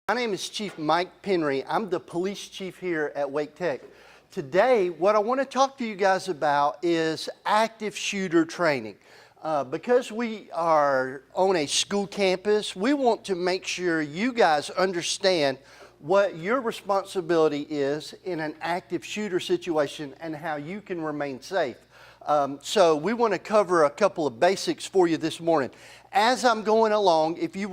My name is Chief Mike Penry. I'm the police chief here at Wake Tech. Today, what I want to talk to you guys about is active shooter training. Because we are on a school campus, we want to make sure you guys understand what your responsibility is in an active shooter situation and how you can remain safe. So we want to cover a couple of basics for you this morning. As I'm going along, if you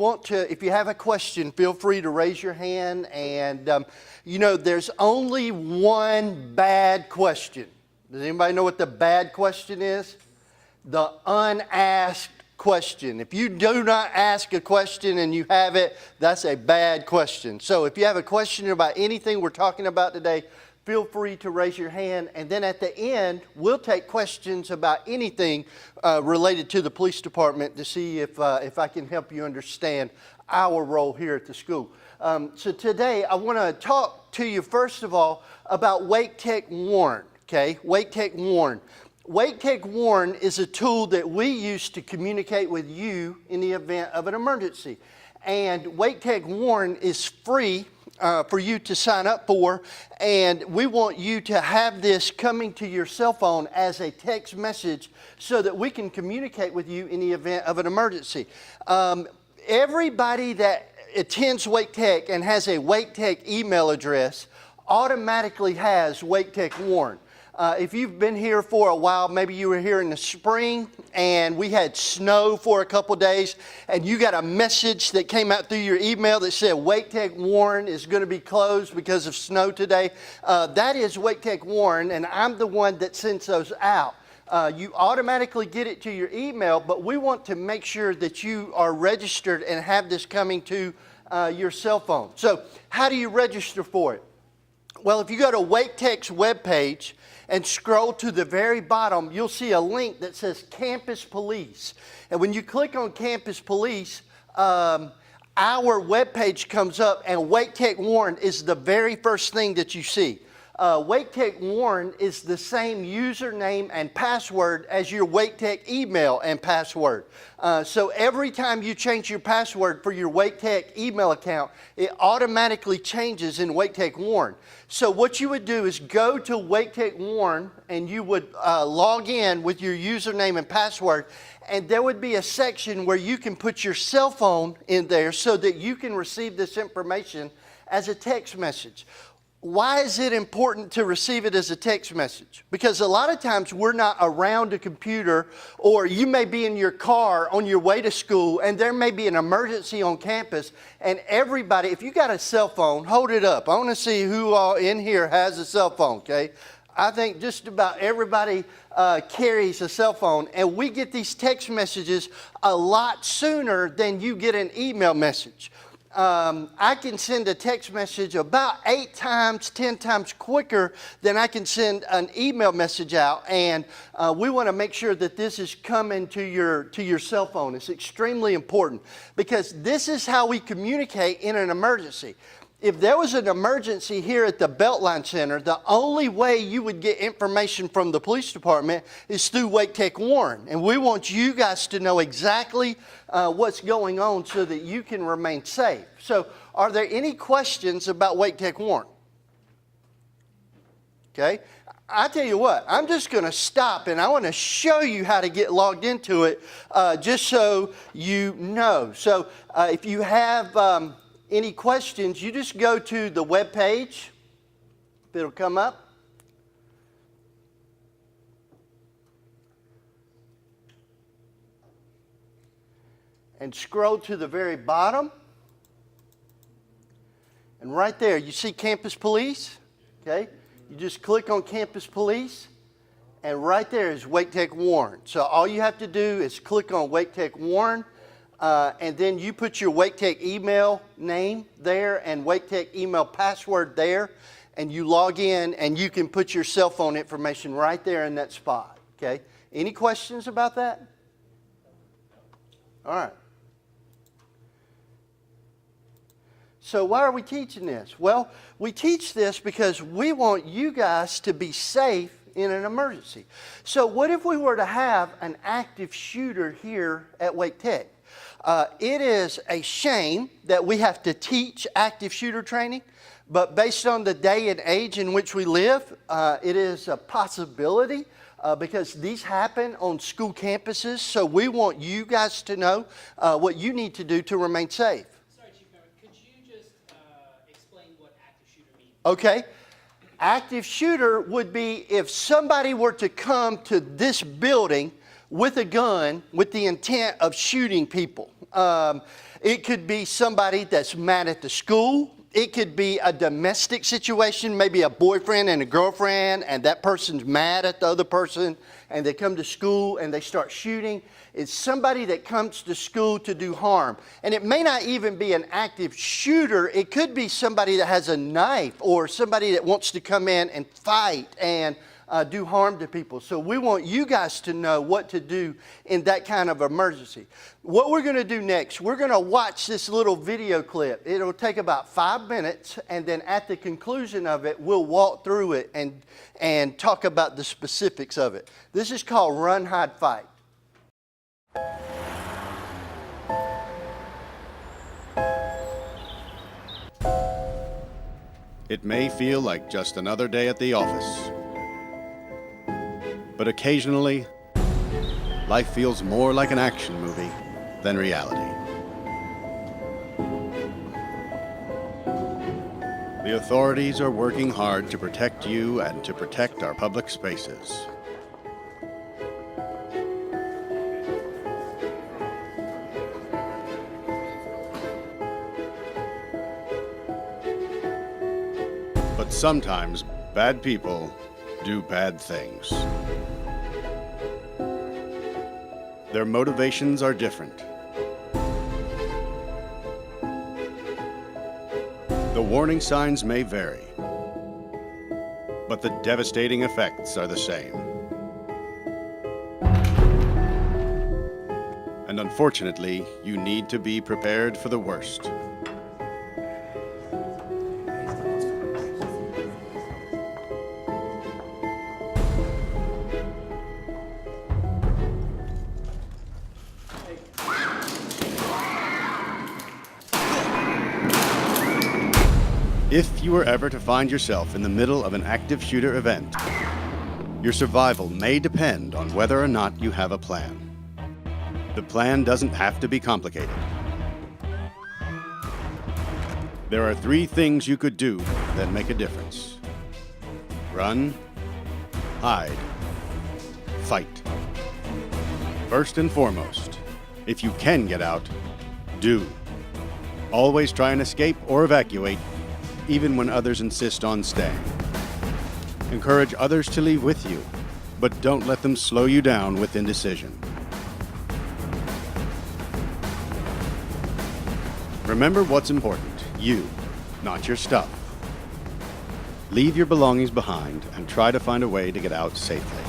have a question, feel free to raise your hand. And there's only one bad question. Does anybody know what the bad question is? The unasked question. If you do not ask a question and you have it, that's a bad question. So if you have a question about anything we're talking about today, feel free to raise your hand, and then at the end, we'll take questions about anything related to the police department to see if I can help you understand our role here at the school. So today, I want to talk to you first of all about Wake Tech Warn, okay? Wake Tech Warn. Wake Tech Warn is a tool that we use to communicate with you in the event of an emergency. And Wake Tech Warn is free for you to sign up for, and we want you to have this coming to your cell phone as a text message so that we can communicate with you in the event of an emergency. Everybody that attends Wake Tech and has a Wake Tech email address automatically has Wake Tech Warn. If you've been here for a while, maybe you were here in the spring and we had snow for a couple days and you got a message that came out through your email that said Wake Tech Warn is going to be closed because of snow today. That is Wake Tech Warn, and I'm the one that sends those out. You automatically get it to your email, but we want to make sure that you are registered and have this coming to your cell phone. So how do you register for it? Well, if you go to Wake Tech's webpage and scroll to the very bottom, you'll see a link that says Campus Police. And when you click on Campus Police, our webpage comes up, and Wake Tech Warn is the very first thing that you see. Wake Tech Warn is the same username and password as your Wake Tech email and password. So every time you change your password for your Wake Tech email account, it automatically changes in Wake Tech Warn. So what you would do is go to Wake Tech Warn and you would log in with your username and password, and there would be a section where you can put your cell phone in there so that you can receive this information as a text message. Why is it important to receive it as a text message? Because a lot of times we're not around a computer, or you may be in your car on your way to school and there may be an emergency on campus, and everybody, if you got a cell phone, hold it up. I want to see who all in here has a cell phone, okay? I think just about everybody carries a cell phone, and we get these text messages a lot sooner than you get an email message. I can send a text message about 8 times, 10 times quicker than I can send an email message out, and we want to make sure that this is coming to your cell phone. It's extremely important because this is how we communicate in an emergency. If there was an emergency here at the Beltline Center, the only way you would get information from the police department is through Wake Tech Warn. And we want you guys to know exactly what's going on so that you can remain safe. So are there any questions about Wake Tech Warn? Okay. I tell you what, I'm just going to stop and I want to show you how to get logged into it just so you know. So if you have any questions, you just go to the web page. It'll come up. And scroll to the very bottom. And right there, you see Campus Police. Okay? You just click on Campus Police. And right there is Wake Tech Warn. So all you have to do is click on Wake Tech Warn. And then you put your Wake Tech email name there and Wake Tech email password there, and you log in and you can put your cell phone information right there in that spot. Okay? Any questions about that? All right. So why are we teaching this? Well, we teach this because we want you guys to be safe in an emergency. So what if we were to have an active shooter here at Wake Tech? It is a shame that we have to teach active shooter training, but based on the day and age in which we live, it is a possibility because these happen on school campuses. So we want you guys to know what you need to do to remain safe. Sorry, Chief Member, could you just explain what active shooter means? Okay. Active shooter would be if somebody were to come to this building with a gun with the intent of shooting people. It could be somebody that's mad at the school. It could be a domestic situation, maybe a boyfriend and a girlfriend, and that person's mad at the other person, and they come to school and they start shooting. It's somebody that comes to school to do harm. And it may not even be an active shooter. It could be somebody that has a knife or somebody that wants to come in and fight and do harm to people. So we want you guys to know what to do in that kind of emergency. What we're going to do next, we're going to watch this little video clip. It'll take about 5 minutes, and then at the conclusion of it, we'll walk through it and talk about the specifics of it. This is called Run, Hide, Fight. It may feel like just another day at the office. But occasionally, life feels more like an action movie than reality. The authorities are working hard to protect you and to protect our public spaces. But sometimes bad people do bad things. Their motivations are different. The warning signs may vary, but the devastating effects are the same. And unfortunately, you need to be prepared for the worst. If you were ever to find yourself in the middle of an active shooter event, your survival may depend on whether or not you have a plan. The plan doesn't have to be complicated. There are 3 things you could do that make a difference. Run, hide, fight. First and foremost, if you can get out, do. Always try and escape or evacuate, even when others insist on staying. Encourage others to leave with you, but don't let them slow you down with indecision. Remember what's important, you, not your stuff. Leave your belongings behind and try to find a way to get out safely.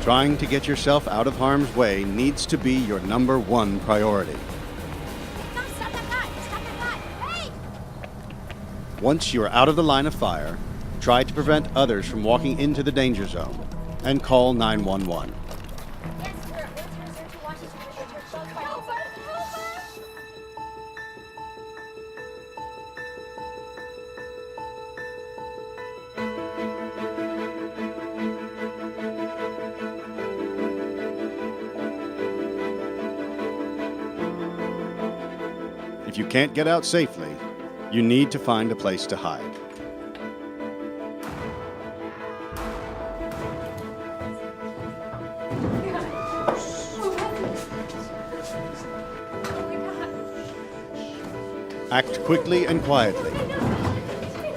Trying to get yourself out of harm's way needs to be your #1 priority. Once you are out of the line of fire, try to prevent others from walking into the danger zone and call 911. If you can't get out safely, you need to find a place to hide. Act quickly and quietly.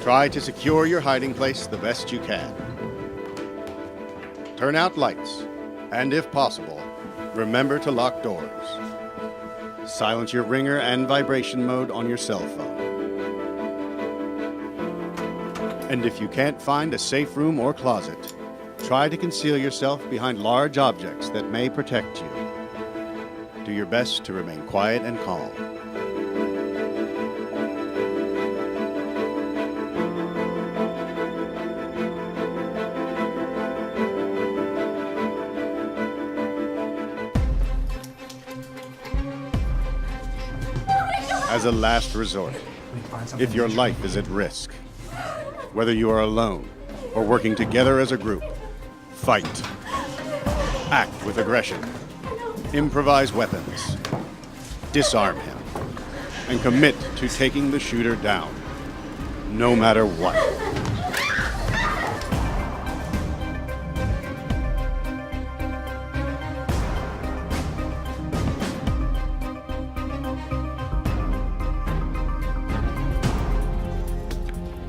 Try to secure your hiding place the best you can. Turn out lights, and if possible, remember to lock doors. Silence your ringer and vibration mode on your cell phone. And if you can't find a safe room or closet, try to conceal yourself behind large objects that may protect you. Do your best to remain quiet and calm. as a last resort. If your life is at risk, whether you are alone or working together as a group, fight. Act with aggression. Improvise weapons. Disarm him. And commit to taking the shooter down, no matter what.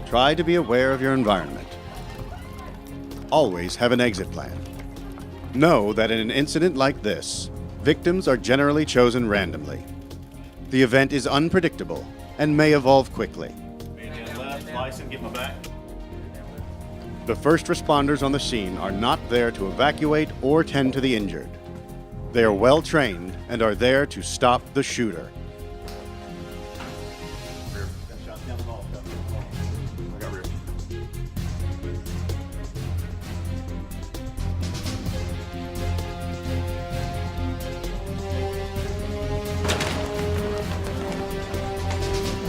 Try to be aware of your environment. Always have an exit plan. Know that in an incident like this, victims are generally chosen randomly. The event is unpredictable and may evolve quickly. The first responders on the scene are not there to evacuate or tend to the injured. They are well trained and are there to stop the shooter.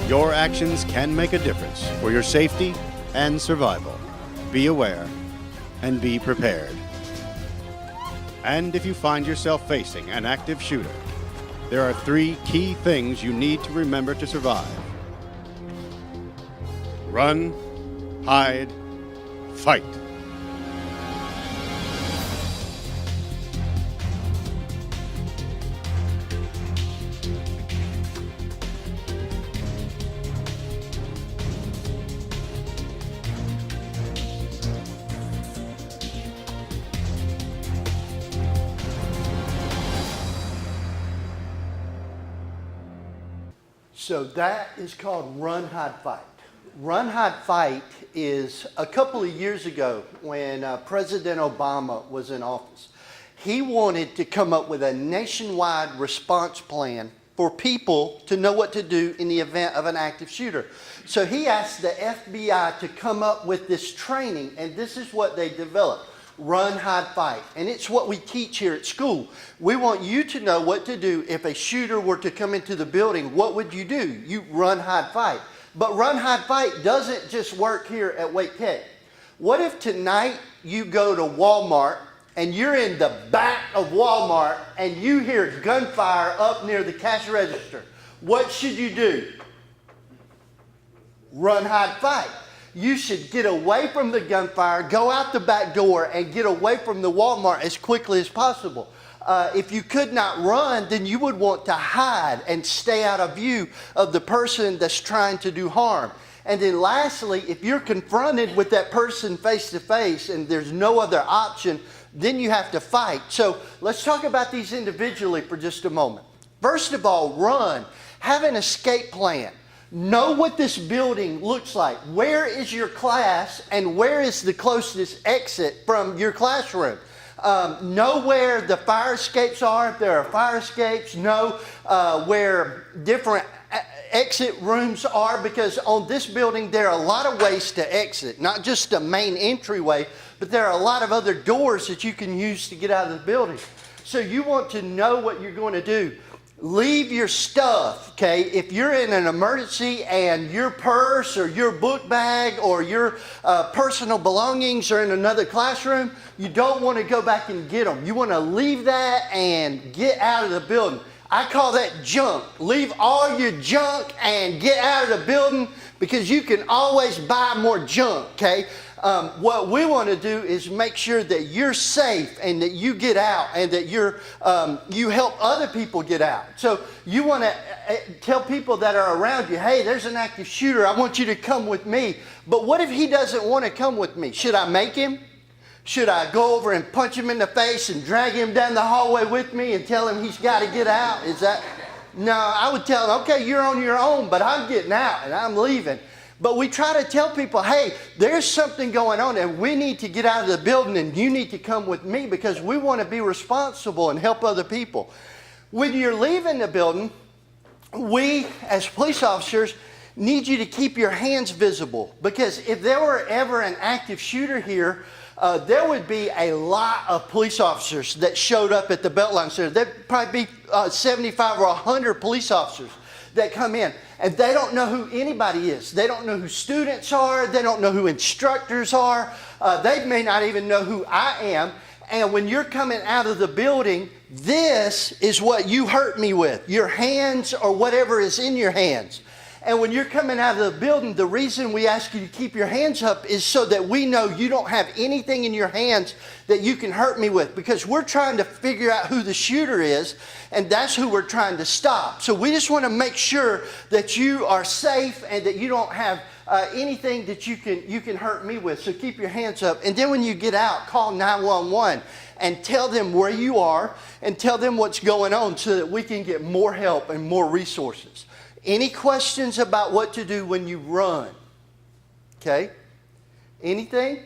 Your actions can make a difference for your safety and survival. Be aware and be prepared. And if you find yourself facing an active shooter, there are 3 key things you need to remember to survive. Run, hide, fight. So that is called Run, Hide, Fight. Run, Hide, Fight is a couple of years ago when President Obama was in office. He wanted to come up with a nationwide response plan for people to know what to do in the event of an active shooter. So he asked the FBI to come up with this training, and this is what they developed. Run, hide, fight. And it's what we teach here at school. We want you to know what to do if a shooter were to come into the building. What would you do? You run, hide, fight. But run, hide, fight doesn't just work here at Wake Tech. What if tonight you go to Walmart and you're in the back of Walmart and you hear gunfire up near the cash register? What should you do? Run, hide, fight. You should get away from the gunfire, go out the back door, and get away from the Walmart as quickly as possible. If you could not run, then you would want to hide and stay out of view of the person that's trying to do harm. And then lastly, if you're confronted with that person face to face and there's no other option, then you have to fight. So let's talk about these individually for just a moment. First of all, run. Have an escape plan. Know what this building looks like. Where is your class and where is the closest exit from your classroom? Know where the fire escapes are, if there are fire escapes. Know where different exit rooms are, because on this building there are a lot of ways to exit, not just the main entryway, but there are a lot of other doors that you can use to get out of the building. So you want to know what you're going to do. Leave your stuff, okay? If you're in an emergency and your purse or your book bag or your personal belongings are in another classroom, you don't want to go back and get them. You want to leave that and get out of the building. I call that junk. Leave all your junk and get out of the building, because you can always buy more junk, okay? What we want to do is make sure that you're safe and that you get out and that you help other people get out. So you want to tell people that are around you, hey, there's an active shooter. I want you to come with me. But what if he doesn't want to come with me? Should I make him? Should I go over and punch him in the face and drag him down the hallway with me and tell him he's got to get out? No, I would tell him, okay, you're on your own, but I'm getting out and I'm leaving. But we try to tell people, hey, there's something going on and we need to get out of the building and you need to come with me, because we want to be responsible and help other people. When you're leaving the building, we as police officers need you to keep your hands visible, because if there were ever an active shooter here, there would be a lot of police officers that showed up at the Beltline Center. There'd probably be 75 or 100 police officers. that come in, and they don't know who anybody is. They don't know who students are. They don't know who instructors are. They may not even know who I am. And when you're coming out of the building, this is what you hurt me with, your hands or whatever is in your hands. And when you're coming out of the building, the reason we ask you to keep your hands up is so that we know you don't have anything in your hands that you can hurt me with, because we're trying to figure out who the shooter is, and that's who we're trying to stop. So we just want to make sure that you are safe and that you don't have anything that you can hurt me with. So keep your hands up. And then when you get out, call 911 and tell them where you are and tell them what's going on so that we can get more help and more resources. Any questions about what to do when you run? Okay? Anything?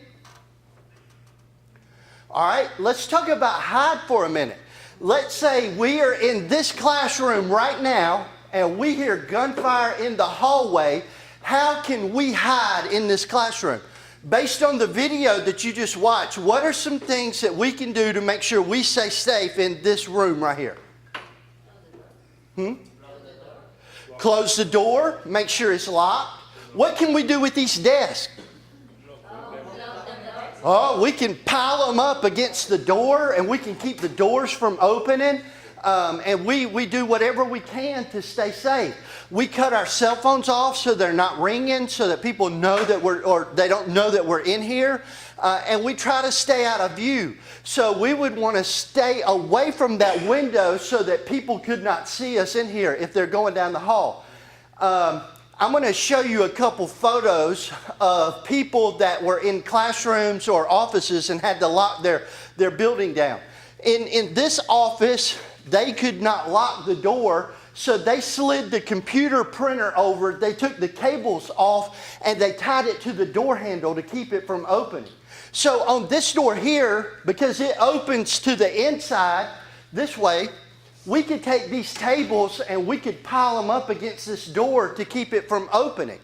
All right, let's talk about hide for a minute. Let's say we are in this classroom right now and we hear gunfire in the hallway. How can we hide in this classroom? Based on the video that you just watched, what are some things that we can do to make sure we stay safe in this room right here? Close the door, make sure it's locked. What can we do with these desks? Oh, we can pile them up against the door and we can keep the doors from opening. And we do whatever we can to stay safe. We cut our cell phones off so they're not ringing, so that people know that they don't know that we're in here. And we try to stay out of view. So we would want to stay away from that window so that people could not see us in here if they're going down the hall. I'm going to show you a couple photos of people that were in classrooms or offices and had to lock their building down. In this office, they could not lock the door, so they slid the computer printer over, they took the cables off, and they tied it to the door handle to keep it from opening. So on this door here, because it opens to the inside this way, we could take these tables and we could pile them up against this door to keep it from opening.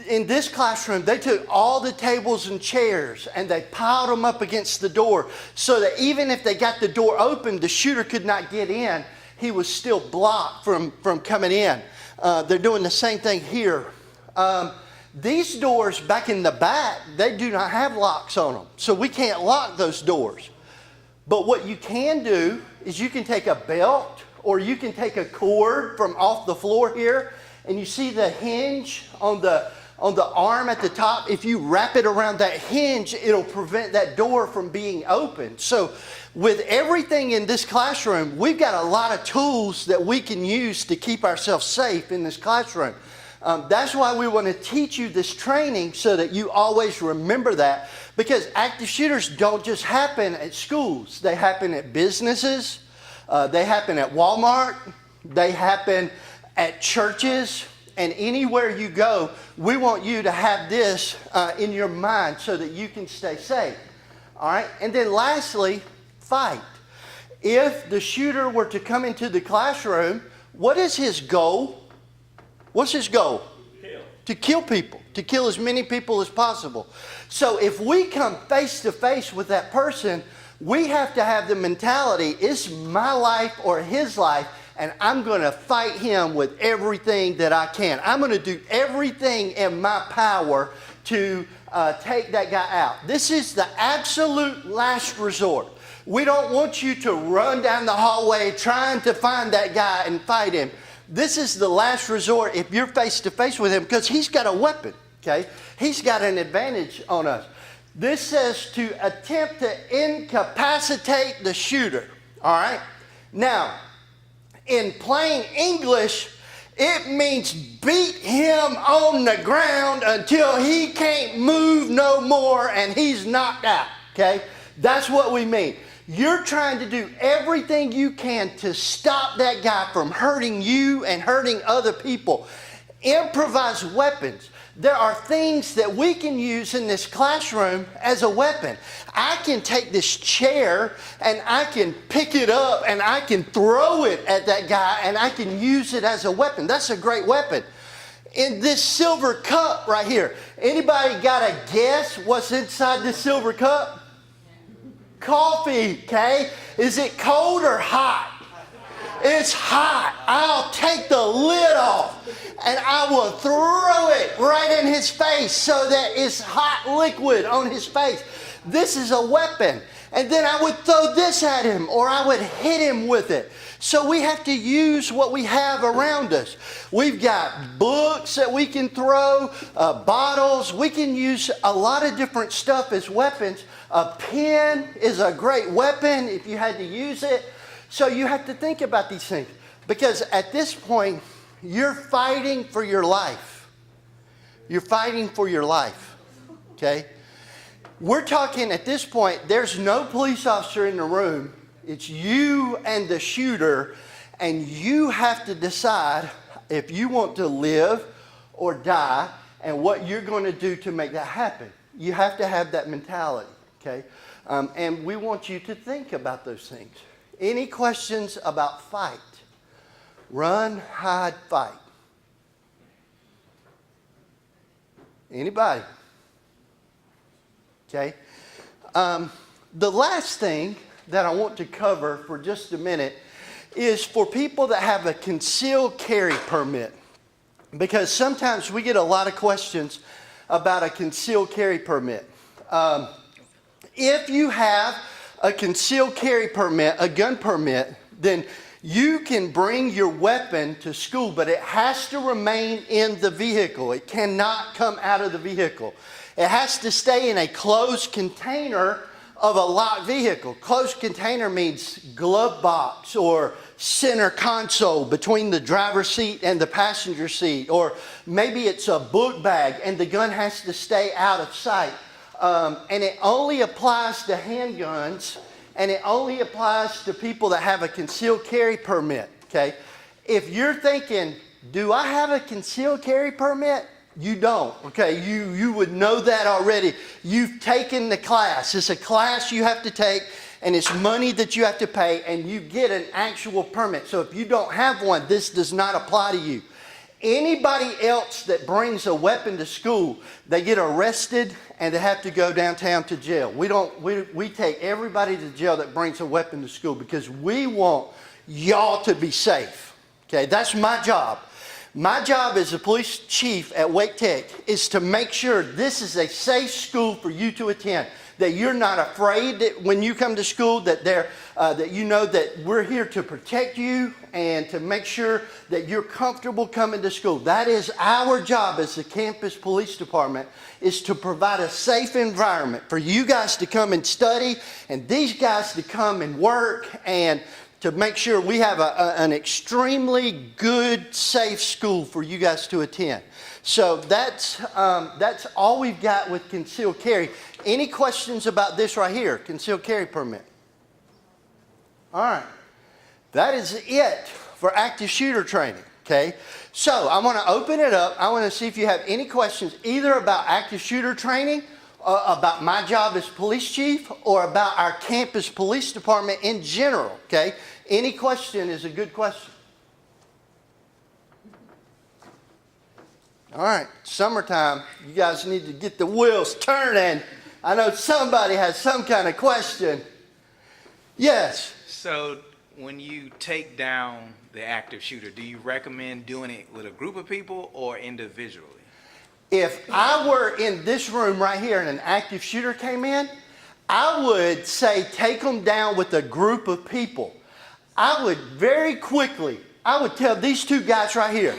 In this classroom, they took all the tables and chairs and they piled them up against the door so that even if they got the door open, the shooter could not get in. He was still blocked from coming in. They're doing the same thing here. These doors back in the back, they do not have locks on them, so we can't lock those doors. But what you can do is you can take a belt or you can take a cord from off the floor here, and you see the hinge on the arm at the top. If you wrap it around that hinge, it'll prevent that door from being opened. So with everything in this classroom, we've got a lot of tools that we can use to keep ourselves safe in this classroom. That's why we want to teach you this training so that you always remember that, because active shooters don't just happen at schools. They happen at businesses. They happen at Walmart. They happen at churches. And anywhere you go, we want you to have this in your mind so that you can stay safe. All right? And then lastly, fight. If the shooter were to come into the classroom, what is his goal? What's his goal? To kill people, to kill as many people as possible. So if we come face to face with that person, we have to have the mentality, it's my life or his life, and I'm going to fight him with everything that I can. I'm going to do everything in my power to take that guy out. This is the absolute last resort. We don't want you to run down the hallway trying to find that guy and fight him. This is the last resort if you're face to face with him, because he's got a weapon, okay? He's got an advantage on us. This says to attempt to incapacitate the shooter, all right? Now, in plain English, it means beat him on the ground until he can't move no more and he's knocked out, okay? That's what we mean. You're trying to do everything you can to stop that guy from hurting you and hurting other people. Improvise weapons. There are things that we can use in this classroom as a weapon. I can take this chair and I can pick it up and I can throw it at that guy and I can use it as a weapon. That's a great weapon. In this silver cup right here, anybody got a guess what's inside this silver cup? Coffee, okay? Is it cold or hot? It's hot. I'll take the lid off and I will throw it right in his face so that it's hot liquid on his face. This is a weapon. And then I would throw this at him or I would hit him with it. So we have to use what we have around us. We've got books that we can throw, bottles. We can use a lot of different stuff as weapons. A pen is a great weapon if you had to use it. So you have to think about these things. Because at this point, you're fighting for your life. You're fighting for your life. Okay? We're talking at this point, there's no police officer in the room. It's you and the shooter, and you have to decide if you want to live or die and what you're going to do to make that happen. You have to have that mentality, okay? And we want you to think about those things. Any questions about fight? Run, hide, fight. Anybody? Okay? The last thing that I want to cover for just a minute is for people that have a concealed carry permit. Because sometimes we get a lot of questions about a concealed carry permit. If you have a concealed carry permit, a gun permit, then you can bring your weapon to school, but it has to remain in the vehicle. It cannot come out of the vehicle. It has to stay in a closed container of a locked vehicle. Closed container means glove box or center console between the driver's seat and the passenger seat. Or maybe it's a book bag and the gun has to stay out of sight. And it only applies to handguns, and it only applies to people that have a concealed carry permit, okay? If you're thinking, do I have a concealed carry permit? You don't, okay? You would know that already. You've taken the class. It's a class you have to take, and it's money that you have to pay, and you get an actual permit. So if you don't have one, this does not apply to you. Anybody else that brings a weapon to school, they get arrested and they have to go downtown to jail. We take everybody to jail that brings a weapon to school because we want y'all to be safe. Okay, that's my job. My job as a police chief at Wake Tech is to make sure this is a safe school for you to attend. That you're not afraid that when you come to school that you know that we're here to protect you and to make sure that you're comfortable coming to school. That is our job as the campus police department, is to provide a safe environment for you guys to come and study and these guys to come and work, and to make sure we have an extremely good, safe school for you guys to attend. So that's all we've got with concealed carry. Any questions about this right here, concealed carry permit? All right. That is it for active shooter training, okay? So I want to open it up. I want to see if you have any questions either about active shooter training, about my job as police chief, or about our campus police department in general, okay? Any question is a good question. All right, summertime, you guys need to get the wheels turning. I know somebody has some kind of question. Yes? So when you take down the active shooter, do you recommend doing it with a group of people or individually? If I were in this room right here and an active shooter came in, I would say take them down with a group of people. I would very quickly, I would tell these two guys right here,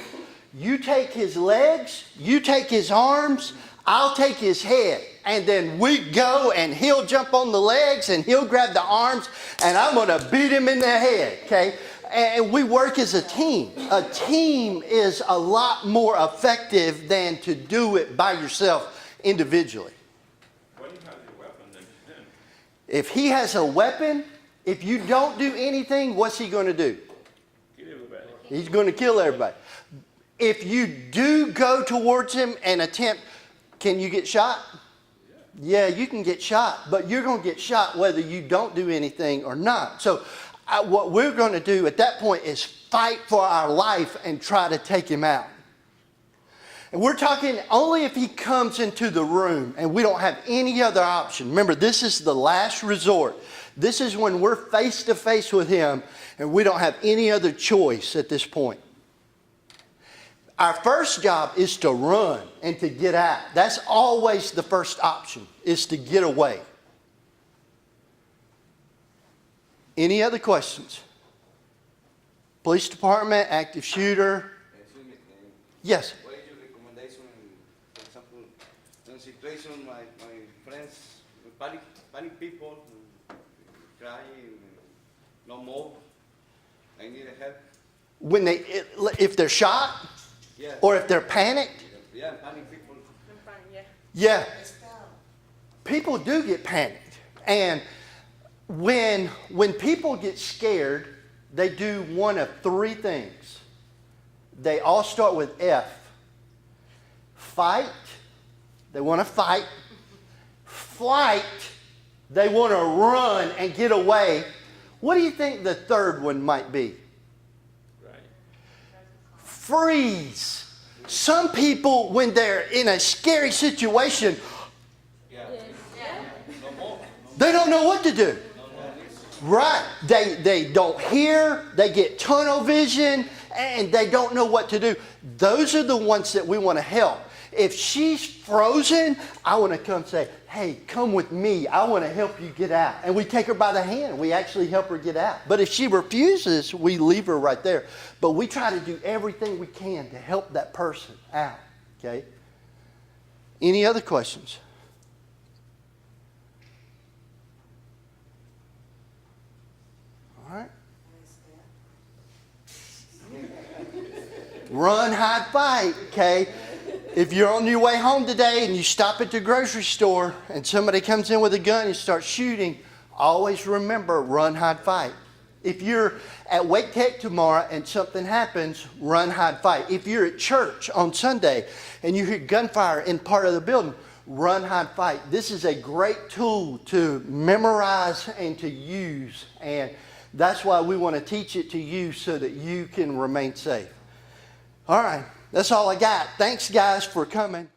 you take his legs, you take his arms, I'll take his head. And then we go and he'll jump on the legs and he'll grab the arms and I'm going to beat him in the head, okay? And we work as a team. A team is a lot more effective than to do it by yourself individually. What do you have your weapon then? If he has a weapon, if you don't do anything, what's he going to do? Kill everybody. He's going to kill everybody. If you do go towards him and attempt, can you get shot? Yeah, you can get shot, but you're going to get shot whether you don't do anything or not. So what we're going to do at that point is fight for our life and try to take him out. And we're talking only if he comes into the room and we don't have any other option. Remember, this is the last resort. This is when we're face to face with him and we don't have any other choice at this point. Our first job is to run and to get out. That's always the first option, is to get away. Any other questions? Police department, active shooter. Excuse me, Yes. what is your recommendation, for example, in a situation my friends, panic people, crying, no more, I need help. When if they're shot Yeah. or if they're panicked, Yeah, panic people. yeah. People do get panicked. And when people get scared, they do one of three things. They all start with F. Fight, they want to fight. Flight, they want to run and get away. What do you think the third one might be? Right. Freeze. Some people, when they're in a scary situation, they don't know what to do. Right. They don't hear, they get tunnel vision, and they don't know what to do. Those are the ones that we want to help. If she's frozen, I want to come say, hey, come with me. I want to help you get out. And we take her by the hand. We actually help her get out. But if she refuses, we leave her right there. But we try to do everything we can to help that person out. Okay? Any other questions? All right. Run, hide, fight, okay? If you're on your way home today and you stop at the grocery store and somebody comes in with a gun and starts shooting, always remember, run, hide, fight. If you're at Wake Tech tomorrow and something happens, run, hide, fight. If you're at church on Sunday and you hear gunfire in part of the building, run, hide, fight. This is a great tool to memorize and to use, and that's why we want to teach it to you so that you can remain safe. All right, that's all I got. Thanks, guys, for coming.